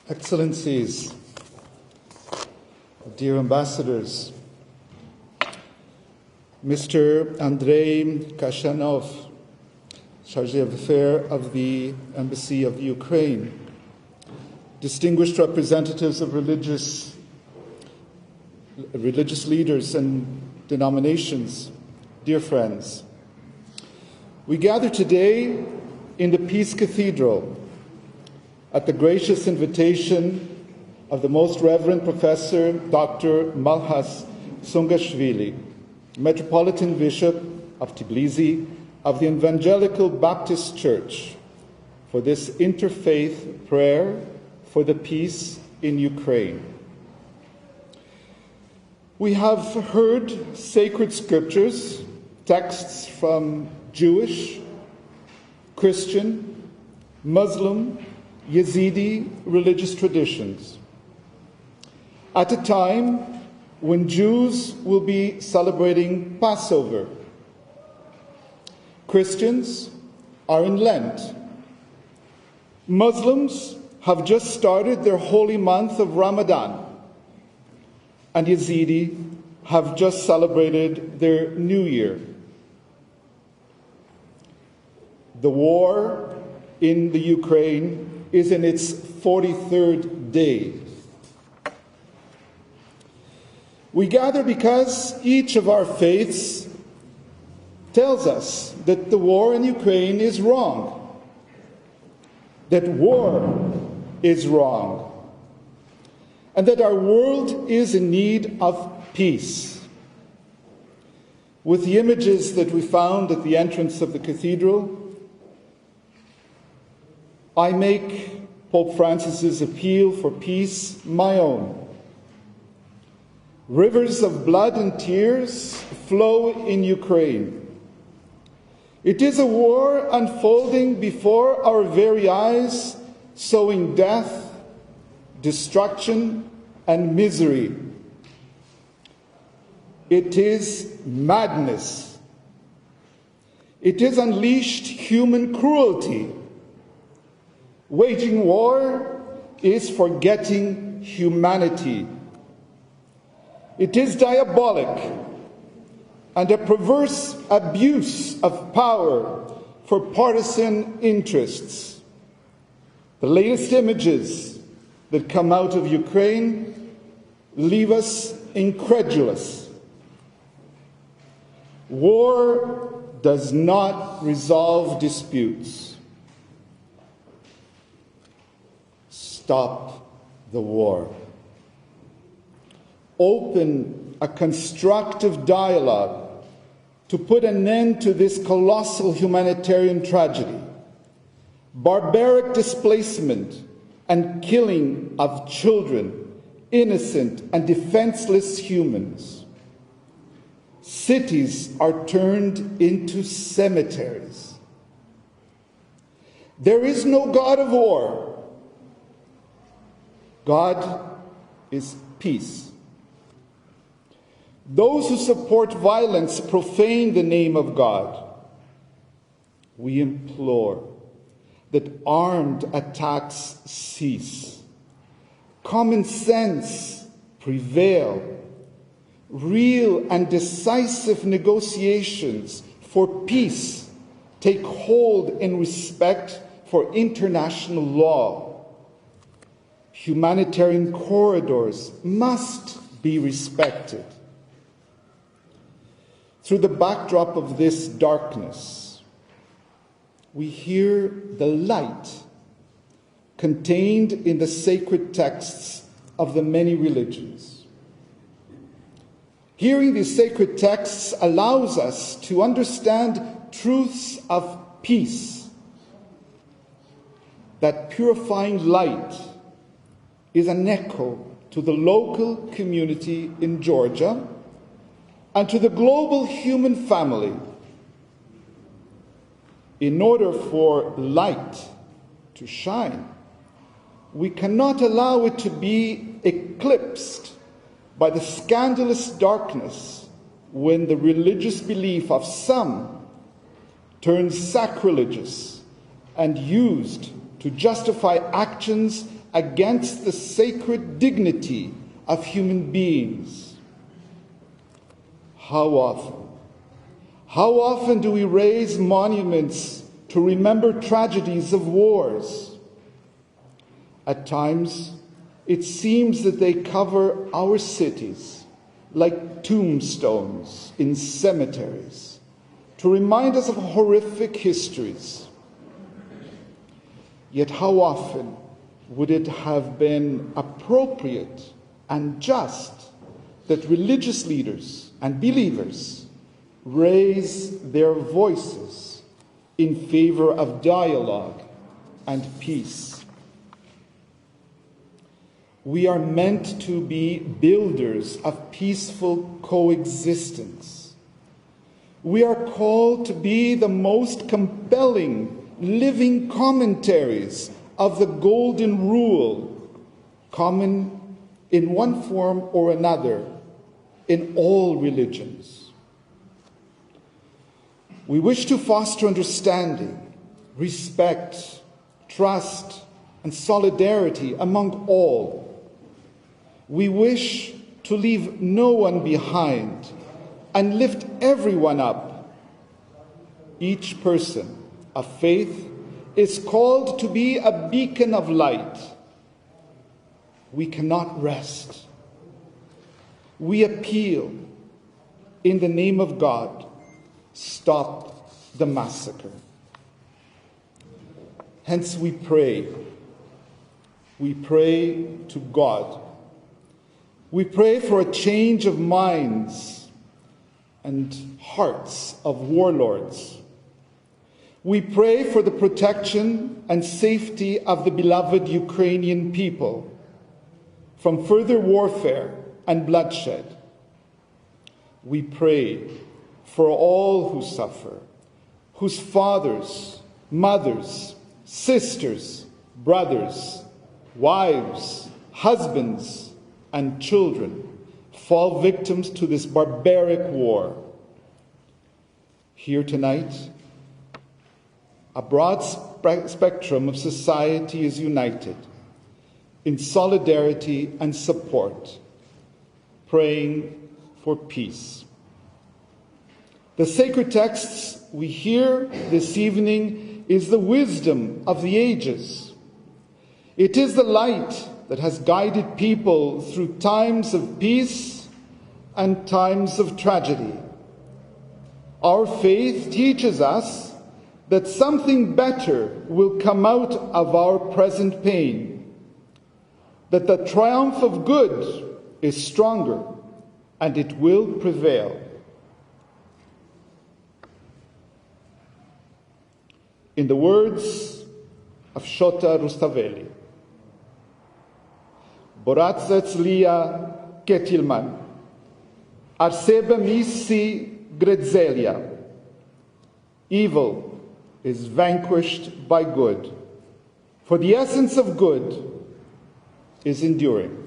Excellencies, dear ambassadors, Mr. Andrei Kashanov, Chargé d'Affaires of the Embassy of Ukraine, distinguished representatives of religious leaders and denominations, dear friends, we gather today in the Peace Cathedral at the gracious invitation of the Most Reverend Professor Dr. Malkhaz Songulashvili, Metropolitan Bishop of Tbilisi of the Evangelical Baptist Church, for this interfaith prayer for the peace in Ukraine. We have heard sacred scriptures, texts from Jewish, Christian, Muslim, Yazidi religious traditions. At a time when Jews will be celebrating Passover, Christians are in Lent. Muslims have just started their holy month of Ramadan, and Yazidi have just celebrated their New Year. The war in the Ukraine is in its 43rd day. We gather because each of our faiths tells us that the war in Ukraine is wrong, that war is wrong, and that our world is in need of peace. With the images that we found at the entrance of the cathedral, I make Pope Francis's appeal for peace my own. Rivers of blood and tears flow in Ukraine. It is a war unfolding before our very eyes, sowing death, destruction, and misery. It is madness. It is unleashed human cruelty. Waging war is forgetting humanity. It is diabolic and a perverse abuse of power for partisan interests. The latest images that come out of Ukraine leave us incredulous. War does not resolve disputes. Stop the war. Open a constructive dialogue to put an end to this colossal humanitarian tragedy, barbaric displacement and killing of children, innocent and defenseless humans. Cities are turned into cemeteries. There is no God of war. God is peace. Those who support violence profane the name of God. We implore that armed attacks cease, common sense prevail, real and decisive negotiations for peace take hold in respect for international law. Humanitarian corridors must be respected. Through the backdrop of this darkness, we hear the light contained in the sacred texts of the many religions. Hearing these sacred texts allows us to understand truths of peace. That purifying light is an echo to the local community in Georgia and to the global human family. In order for light to shine, we cannot allow it to be eclipsed by the scandalous darkness when the religious belief of some turns sacrilegious and used to justify actions against the sacred dignity of human beings. How often do we raise monuments to remember tragedies of wars? At times, it seems that they cover our cities like tombstones in cemeteries to remind us of horrific histories. Yet how often would it have been appropriate and just that religious leaders and believers raise their voices in favor of dialogue and peace? We are meant to be builders of peaceful coexistence. We are called to be the most compelling living commentaries of the Golden Rule, common in one form or another in all religions. We wish to foster understanding, respect, trust, and solidarity among all. We wish to leave no one behind and lift everyone up. Each person of faith is called to be a beacon of light. We cannot rest. We appeal in the name of God, stop the massacre. Hence we pray. We pray to God. We pray for a change of minds and hearts of warlords. We pray for the protection and safety of the beloved Ukrainian people from further warfare and bloodshed. We pray for all who suffer, whose fathers, mothers, sisters, brothers, wives, husbands, and children fall victims to this barbaric war. Here tonight, a broad spectrum of society is united in solidarity and support, praying for peace. The sacred texts we hear this evening is the wisdom of the ages. It is the light that has guided people through times of peace and times of tragedy. Our faith teaches us that something better will come out of our present pain, that the triumph of good is stronger and it will prevail. In the words of Shota Rustaveli, Boratzets lia ketilman, arsebe missi gredzelia. Evil is vanquished by good, for the essence of good is enduring.